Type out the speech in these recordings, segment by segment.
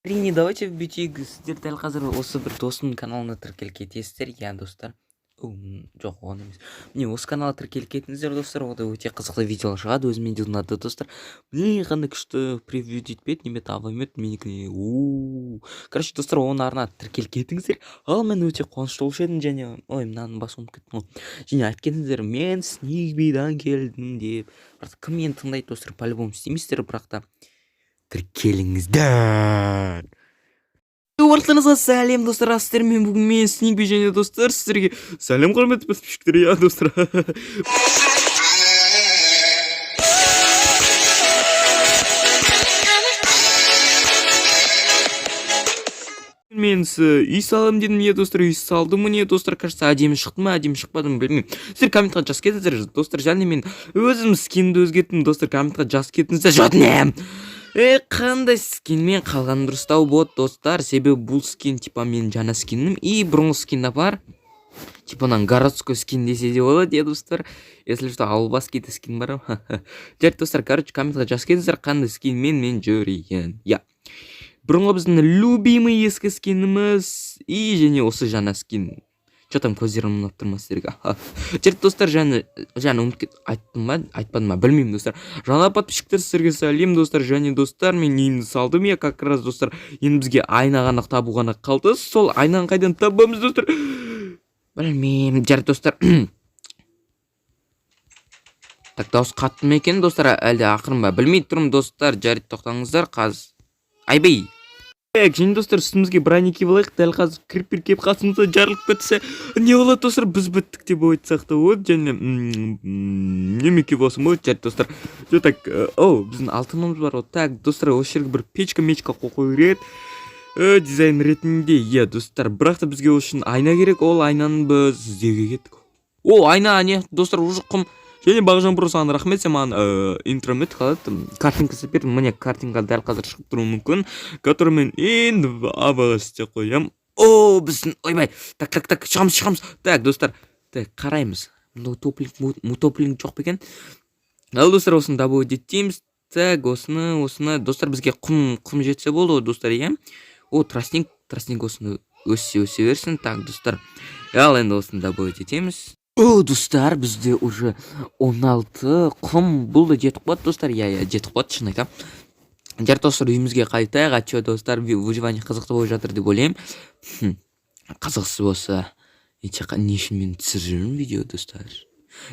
Әрине, давайте бүйтейік. Сіздер дәл қазір осы бір досымның каналына тіркеліп кетесіздер, иә достар. Жоқ, оған емес. Міне осы каналға тіркеліп кетіңіздер достар, ода өте қызықты видеолар шығады, өзіме де ұнады достар. Міне қандай күшті превью дейтпеді, неме табылмайды менікіне. Короче, достар, оның арна тіркеліп кетіңіздер. Ал мен өте қуанышты болушы едім, және мынаны басып кеттім ғой. Және айтып кетіңіздер, мен Снегбидан келдім деп. Бірақ кім мені тыңдайды достар, по-любому істемейсіздер, бірақ та тіркеліңіздер. Ортаңызға сәлем достар, мен бүгін мен Снегби және достар сіздерге сәлем құрметті подписчиктер, иә достар. Мен үй салым дедім, иә достар, үй салдым міне достар, кажется, әдемі шықты ма, әдемі шықпады ма білмеймін. Сіздер комментқа жазып кетіңіздер достар, және мен өзім скинді өзгерттім достар, комментқа жазып кетіңіздер. Жотнем! Қандай скинмен қалған дұрыстау бот достар, себебі бұл скин типа мен жаңа скинім, и бұрынғы скинда бар, типа городской скин десе де болады, достар. Если что, албас кейті скин бар. Жарты достар, короче, комментқа жазып кетіңіздер, қандай скинмен мен жүрейін. Я. Бұрынғы біздің любимый ескі скиніміз, и және осы жаңа скин. Что там көздерім ұнап тұрма сіздерге. Жарты достар, жаңа ұмытып айтпадым ба, білмеймін достар. Жаңа подписчиктер сіздерге сәлем достар, және достар, мен үйімді салдым, я как раз достар, енді бізге айна ғана табу ғана қалды. Сол айнаны қайдан табамыз достар? Білмеймін, жарты достар. Так, дауыс қатты ма екен достар, әлде ақырын ба? Білмей тұрмын достар, жарты тоқтаңыздар, қаз. Айбей. Және достар, үстімізге броники болайық, дәл қазір крипер кеп қасымызда жарылып кетсе, не болады достар, біз біттік деп айтсақ та болады, және немеке болсын болады, жарты достар. Так, біздің алтынымыз бар, так, достар, осы жерге бір печка қою керек, дизайн ретінде, иә достар, бірақ та бізге үшін айна керек, ол айнаны біз іздеуге кеттік. Айна, не, достар, уже құм. Және бағжан бұрысаған рахмет, сен маған интромет қалады, картинкасы бер, міне картинка дәл қазір шығып тұруы мүмкін, который мен енді абаға істеп қоям. Біздің, ойбай, так, шығамыз. Так, достар, қараймыз. Мутоплинг жоқ бекен. Ал достар, осыны дабы өдеттейміз. Так, осыны, достар, бізге құм жетсе болды, достар, иә. Тростник осыны өсе берсін. Так, достар, ал енді осыны дабы өдеттейміз. Достар, бізде уже 16 құм болды, жетіп қуат, достар, жетіп қуат, шын айтам. Жарты достар, үйімізге қайтайық, атчо достар, выживание қызықты болып жатыр деп ойлаймын. Қызықсыз болса, не үшін мен түсіріп жүрмін видео, достар.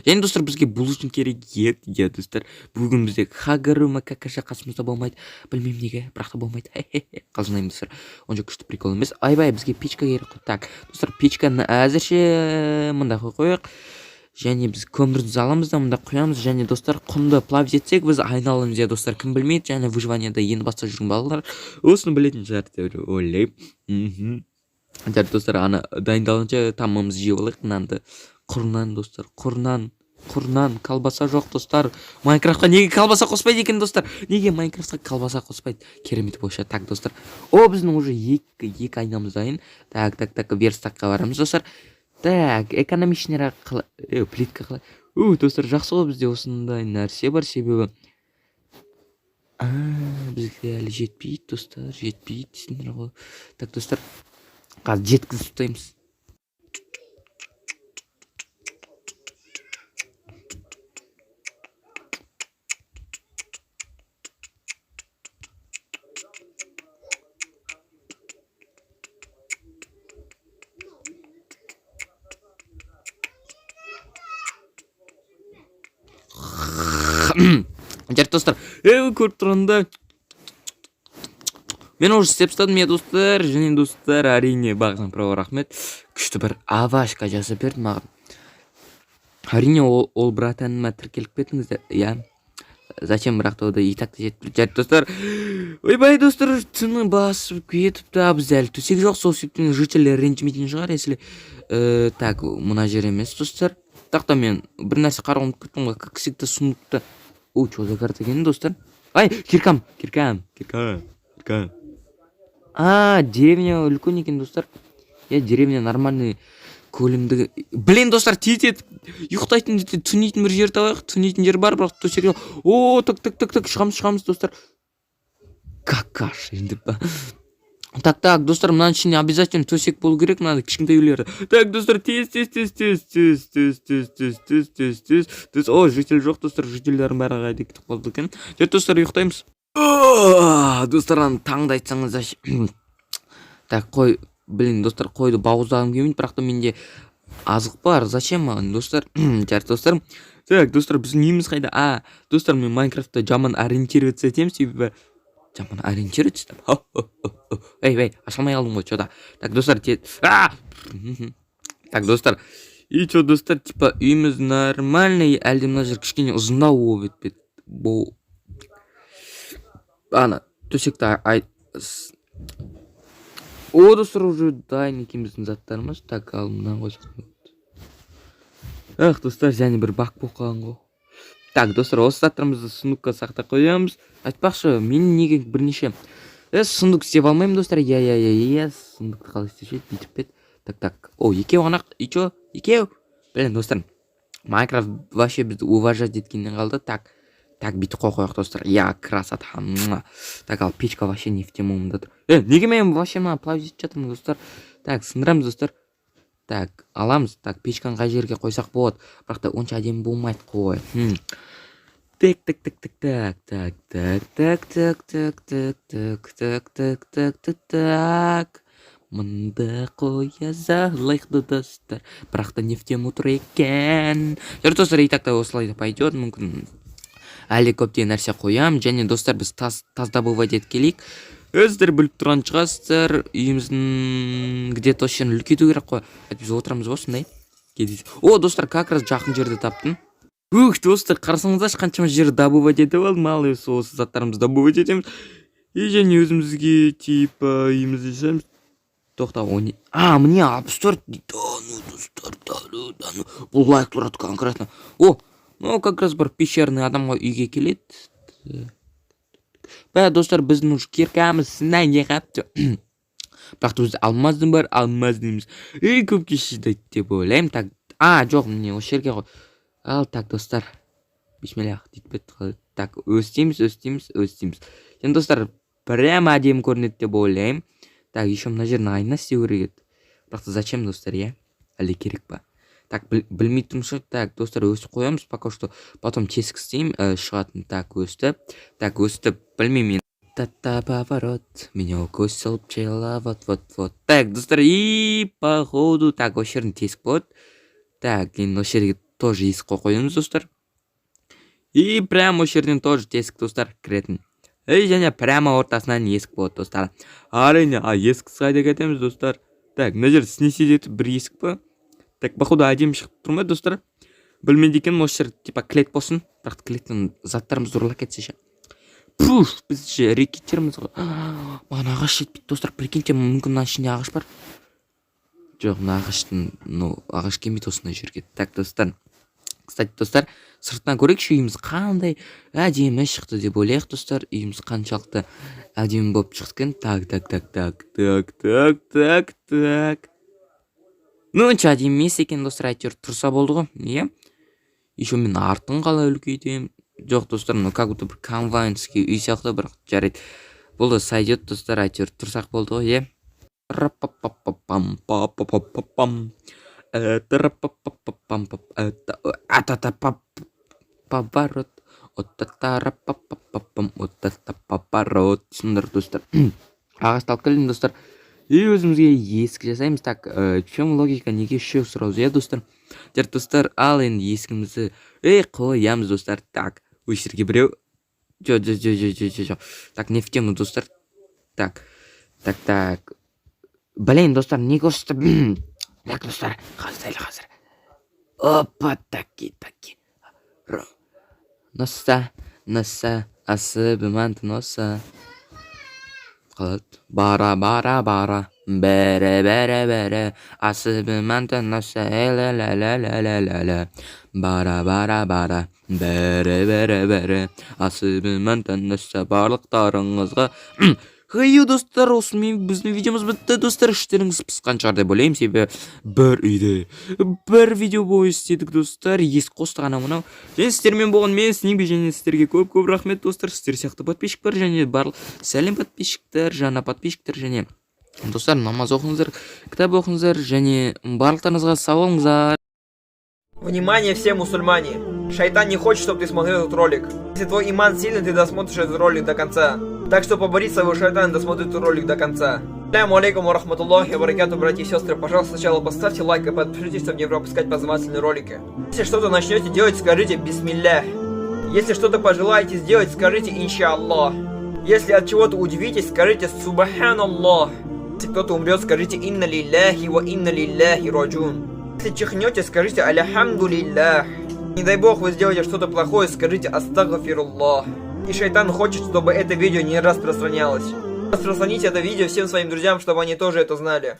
Және достар, бізге бұл үшін керек еді, достар. Бүгін бізде хагырыма какаша қасымызда болмайды. Білмеймін неге, бірақ та болмайды. Қалжынайым достар. Онша күшті прикол емес. Айбай, бізге печка керек қой. Так, достар, печканы әзірше мында қойық. Және біз көмірді аламыз да мында қоямыз. Және достар, құмды плавить етсек, біз айналамыз, достар. Кім білмейді, және выживанияда енді баста жүрген балалар осыны білетін шығар деп ойлаймын. Жарты достар, ана дайындалынша тамамыз жеп алайық мынанды. Құрнан достар, құрнан колбаса жоқ достар. Майнкрафтқа неге колбаса қоспайды екен достар? Неге Майнкрафтқа колбаса қоспайды? Керемет бойша. Так достар, біздің уже екі айнамыз дайын. Так, верстакқа барамыз достар. Так, экономичный плитка қалай. Достар, жақсы ғой, бізде осындай нәрсе бар, себебі бізге әлі жетпейді достар, жетпейді. Так достар, қазір жеткізіп ұстаймыз. Жарты достар, көріп тұрғанда мен уже істеп ұстадым, достар, және достар, әрине бағынан право рахмет, күшті бір авашка жасап берді маған. Әрине ол братаныма тіркеліп кетіңіздер, иә. Зачем, бірақ та ода и так жетіп жарты достар. Ойбай достар, түні басып кетіпті, біз әлі төсек жоқ, сол себептен жителер ренжімейтін шығар, если так, мұна жер емес достар. Тақта мен бір нәрсе қарауымды күттім ғой, как всегда сундукта. Что за карта екен достар? Киркам. Деревня үлкен екен достар. Деревня нормальный көлемдігі. Блин достар, тиет ұйықтайтын түнейтін бір жер табайық. Түнейтін жер бар, бірақ төсекте. Так, шығамыз достар. Какаш енді ба. Так, достар, мынаның ішіне обязательно төсек болу керек, мынаны кішкентай үйлер. Так, достар, тез. О, житель жоқ, достар, жительдердің бәрі қайда кетіп қалды екен. Достар, ұйықтаймыз. Достар, таңда айтсаңыз Так, қой, блин, достар, қойды бауыздағым келмейді, бірақ та менде азық бар. Зачем маған, достар? Жарты, достар. Так, достар, біздің үйіміз қайда? Достар, мен Майнкрафтта жаман ориентироваться етемін, себебі жаман ориентироваться етіп. Эй, ашылмай қалдым ғой, чода. Так, достар, Так, достар. И чо, достар, типа, үйіміз нормальный, әлде мына жер кішкене ұзындау болып етпеді. Ана, төсекті О, достар, уже дайын екенбіздің заттарымыз. Так, ал мынаны қойсақ. Достар, және бір бак болып қалған ғой. Так, достар, осы заттарымызды сундукқа сақтап қоямыз. Айтпақшы, мен неге бірнеше сундук істеп алмаймын, достар. Сундукты қалай істеп бүйтіп пет. Так. О, екеу ғана. Екеу. Блин, достар. Майнкрафт вообще бізді уважать еткеннен қалды. Так, бүйтіп қояйық, достар. Красота. Так, ал печка вообще не в тему мұнда тұр. Неге мен вообще мына плавить етіп жатырмын, достар? Так, сындырамыз, достар. Так, аламыз. Так, печканы қай жерге қойсақ болады. Бірақ та онша әдемі болмайды қой. Так. Мында қоя залайықты, достар. Бірақ та не в тему тұр екен. Достар, и так та осылай да пойдет. Мүмкін әлі көптеген нәрсе қоям. Және, достар, біз таз добывать еткелейік. Өздер біліп тұрған шығасыздар, үйіміздің где-то шын үлкейту керек қой. Біз отырамыз ғой, сондай. О, достар, как раз жақын жерді таптым. Достар, қарасаңыздар, қаншама жер добывать етіп алдым. Ал осы заттарымызды добывать етеміз. И және өзімізге типа үйімізді жасаймыз. Тоқта, мне 64 дейді. Достар, бұл лайк тұрады конкретно. Как раз бір пещерный адамға үйге келеді. Достар, біздің ұш керкамыз сынай не қапты. Бірақ бізді алмаздың бар, алмаз дейміз. Көп кешеді деп ойлаймын. Так, жоқ, міне осы жерге ғой. Ал, так, достар. Бисмиллах, дейтпеді. Так, өстейміз. Енді, достар, прямо әдем көрінеді деп ойлаймын. Так, еще мына жерін айна істеу керек еді. Бірақ та зачем, достар, әлде керек па? Так, білмей тұрмын. Так, достар, өсіп қоямыз. Пока что потом тесік істеймін. Шығатын. Так, өстіп, білмеймін. Поворот. Меня укусил пчела. Вот. Так, достар, и походу. Так, осы жерін тесік болады. Так, енді осы жерге тоже есік қойымыз, достар. И прямо осы жерден тоже тесік, достар, кіретін. Және прямо ортасынан есік болады, достар. Әрине, есік қайда кетеміз, достар. Так, мына жер снесить етіп бір есік па. Так, походу әдемі шығып тұрмайды, достар. Білмейді екен, осы жер типа клет болсын. Бірақ клеттен заттарымыз ұрлап кетсе ше. Біз же рекеттеріміз ғой. Маған ағаш жетпейді, достар. Прикиньте, мүмкін мына ішінде ағаш бар. Жоқ, мына ағаш келмейді осындай жерге. Так, достар. Кстати, достар, сыртынан көрейікші, үйіміз қандай әдемі шықты деп ойлайық, достар. Үйіміз қаншалықты әдемі болып шыққан. Так. Онша әдемі емес екен, достар, әйтеуір тұрса болды ғой. Еще мен артын қалай үлкейтемін. Жоқ, достар, как будто бір конвайнский үй сияқты, бірақ жарайды. Бұл да сайдет, достар, әйтеуір тұрсақ болды ғой, Поворот. Сындар, достар. Ағаш талып келдім, достар. И өзімізге есік жасаймыз. Так, чем логика, неге үшеу сразу, достар? Достар, ал енді есігімізді қоямыз, достар. Так, осы жерге біреу. Жо. Так, не в тему, достар. Так. Блин, достар, неге осты? Так, достар, қазір. Опа, таки. Носа, асыбыманты носа. Қалады. Бара. Бәрі. Асыбыманты носа. Ла. Бара. Бәрі. Асыбыманты носа. Барлықтарыңызға. Достар, осымен біздің видеомыз бітті, достар. Іштеріңіз пысқан шығар деп ойлаймын, себебі бір үйде бір видео бойы істедік, достар. Есік қосты ғана мынау. Және сіздермен болған мен Снигби, және сіздерге көп рахмет, достар. Сіздер сияқты подписчик бар, және барлық сәлем подписчиктер, жаңа подписчиктер, және Достар, намаз оқыңыздар, кітап оқыңыздар және барлықтарыңызға сау болыңыздар. Внимание все мусульмане! Шайтан не хочет, чтобы ты смотрел этот ролик. Если твой иман сильный, ты досмотришь этот ролик до конца. Так что побори своего шайтана, досмотри этот ролик до конца. Ассаляму алейкум ва рахматуллахи ва баракату, братья и сестры. Пожалуйста, сначала поставьте лайк и подпишитесь, чтобы не пропускать познавательные ролики. Если что-то начнете делать, скажите бисмиллях. Если что-то пожелаете сделать, скажите иншаллах. Если от чего-то удивитесь, скажите субханаллах. Если кто-то умрет, скажите инна лилляхи ва инна лилляхи раджун. Если чихнете, скажите аляхамдулиллах. Не дай бог вы сделаете что-то плохое, скажите астагфируллах. И шайтан хочет, чтобы это видео не распространялось. Распространите это видео всем своим друзьям, чтобы они тоже это знали.